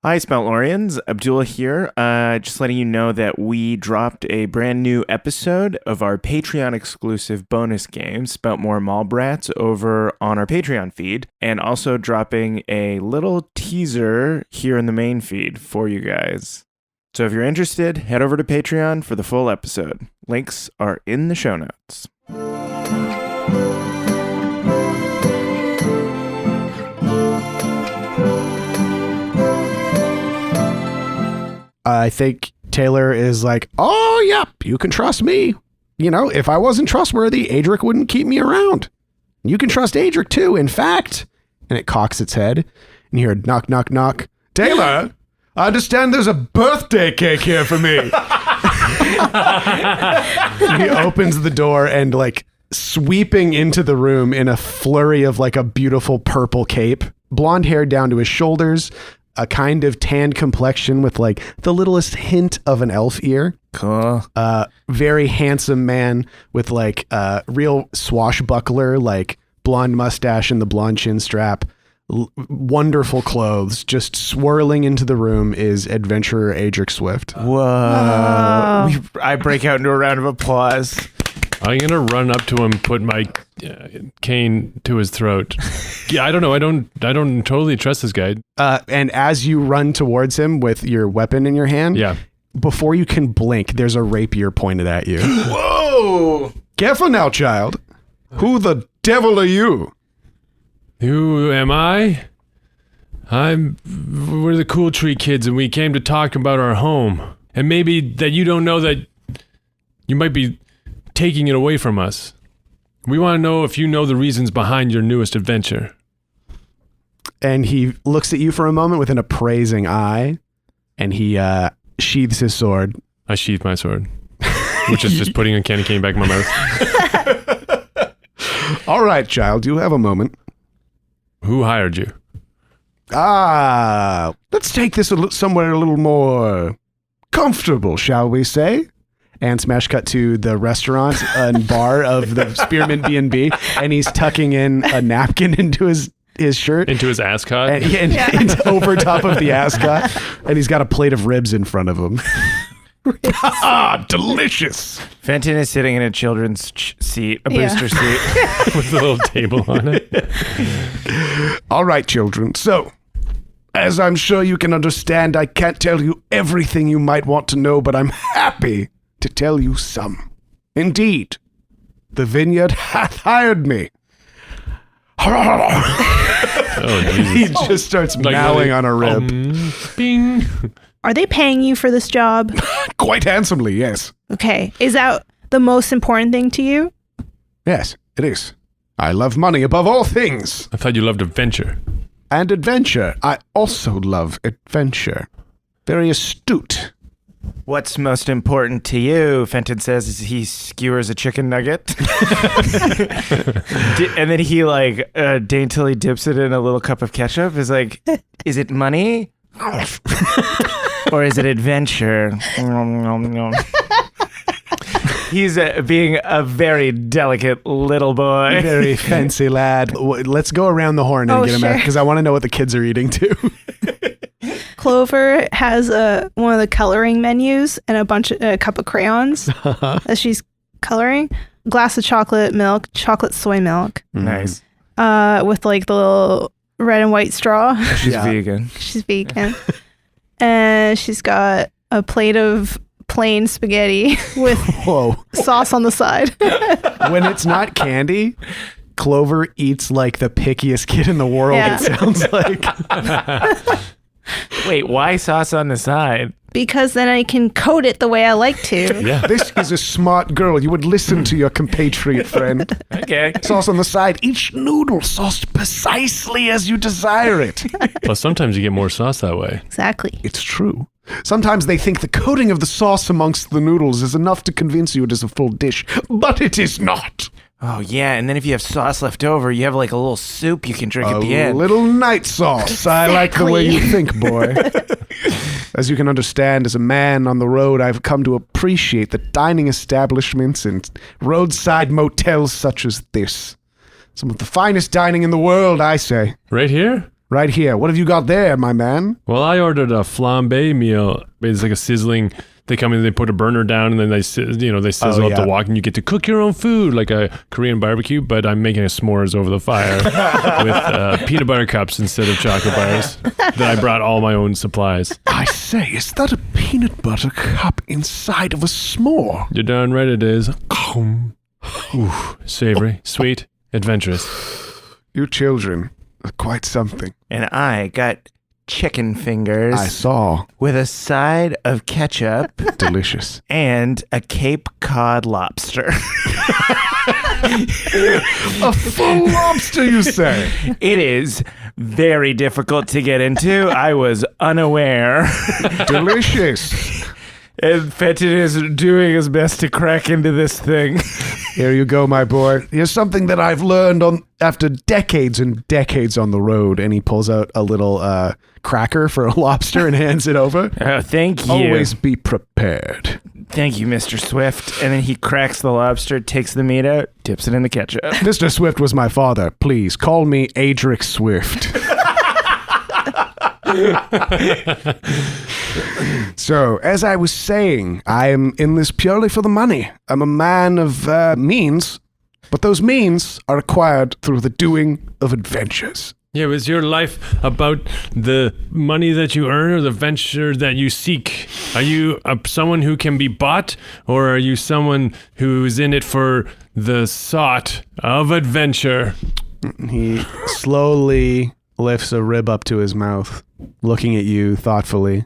Hi, Spout Loreans. Abdul here. Just letting you know that we dropped a brand new episode of our Patreon exclusive bonus game, Spout More Mall Brats, over on our Patreon feed, and also dropping a little teaser here in the main feed for you guys. So if you're interested, head over to Patreon for the full episode. Links are in the show notes. I think Taylor is like, oh, yep, you can trust me. You know, if I wasn't trustworthy, Adric wouldn't keep me around. You can trust Adric too, in fact. And it cocks its head, and you hear knock, knock, knock. Taylor, I understand there's a birthday cake here for me. He opens the door and, like, sweeping into the room in a flurry of, like, a beautiful purple cape, blonde hair down to his shoulders, a kind of tanned complexion with like the littlest hint of an elf ear. Cool. Very handsome man with like real swashbuckler, like blonde mustache and the blonde chin strap. Wonderful clothes. Just swirling into the room is adventurer Adric Swift. Whoa. I break out into a round of applause. I'm going to run up to him, put my cane to his throat. Yeah, I don't know. I don't totally trust this guy. And as you run towards him with your weapon in your hand, before you can blink, there's a rapier pointed at you. Whoa! Careful now, child. Who the devil are you? Who am I? We're the Cool Tree Kids, and we came to talk about our home. And maybe that you don't know that you might be taking it away from us. We want to know if you know the reasons behind your newest adventure. And he looks at you for a moment with an appraising eye, and he sheathes his sword. I sheath my sword, which is just putting a candy cane back in my mouth. All right, child, you have a moment. Who hired you? Let's take this somewhere a little more comfortable, shall we say? And smash cut to the restaurant and bar of the Spearmint B&B, and he's tucking in a napkin into his shirt. Into his ascot? And over top of the ascot. And he's got a plate of ribs in front of him. Delicious. Fenton is sitting in a children's seat, a booster seat. With a little table on it. All right, children. So, as I'm sure you can understand, I can't tell you everything you might want to know, but I'm happy to tell you some. Indeed, the vineyard hath hired me. He just starts mowing on a rib. Bing. Are they paying you for this job? Quite handsomely, yes. Okay. Is that the most important thing to you? Yes, it is. I love money above all things. I thought you loved adventure. And adventure. I also love adventure. Very astute. What's most important to you, Fenton says, as he skewers a chicken nugget. And then he like daintily dips it in a little cup of ketchup. Is like, is it money? Or is it adventure? He's being a very delicate little boy. Very fancy lad. Let's go around the horn and get him out, because I want to know what the kids are eating too. Clover has one of the coloring menus and a cup of crayons as she's coloring. Glass of chocolate milk, chocolate soy milk. Nice. With like the little red and white straw. She's vegan. She's vegan. And she's got a plate of plain spaghetti with sauce on the side. When it's not candy, Clover eats like the pickiest kid in the world, it sounds like. Wait, why sauce on the side? Because then I can coat it the way I like to. Yeah. This is a smart girl. You would listen to your compatriot friend. Okay. Sauce on the side. Each noodle sauced precisely as you desire it. Plus, sometimes you get more sauce that way. Exactly. It's true. Sometimes they think the coating of the sauce amongst the noodles is enough to convince you it is a full dish, but it is not. Oh, yeah, and then if you have sauce left over, you have like a little soup you can drink at the end. A little night sauce. Exactly. I like the way you think, boy. As you can understand, as a man on the road, I've come to appreciate the dining establishments and roadside motels such as this. Some of the finest dining in the world, I say. Right here? Right here. What have you got there, my man? Well, I ordered a flambe meal. It's like a sizzling. They come in, they put a burner down, and then they sizzle up the wok, and you get to cook your own food like a Korean barbecue. But I'm making a s'mores over the fire with peanut butter cups instead of chocolate bars. That I brought all my own supplies. I say, is that a peanut butter cup inside of a s'more? You're darn right it is. Ooh, savory, sweet, adventurous. You children are quite something. And I got chicken fingers. I saw. With a side of ketchup. Delicious. And a Cape Cod lobster. A full lobster, you say? It is very difficult to get into. I was unaware. Delicious. And Fenton is doing his best to crack into this thing. Here you go, my boy. Here's something that I've learned after decades and decades on the road. And he pulls out a little cracker for a lobster and hands it over. Oh, thank you. Always be prepared. Thank you, Mr. Swift. And then he cracks the lobster, takes the meat out, dips it in the ketchup. Mr. Swift was my father. Please, call me Adric Swift. So, as I was saying, I am in this purely for the money. I'm a man of means, but those means are acquired through the doing of adventures. Yeah, is your life about the money that you earn or the venture that you seek? Are you someone who can be bought, or are you someone who's in it for the sought of adventure? He slowly lifts a rib up to his mouth, looking at you thoughtfully.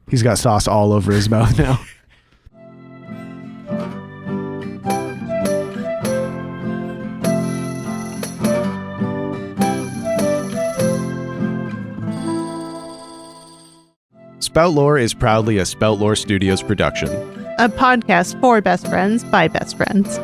He's got sauce all over his mouth now. Spout Lore is proudly a Spout Lore Studios production. A podcast for best friends by best friends.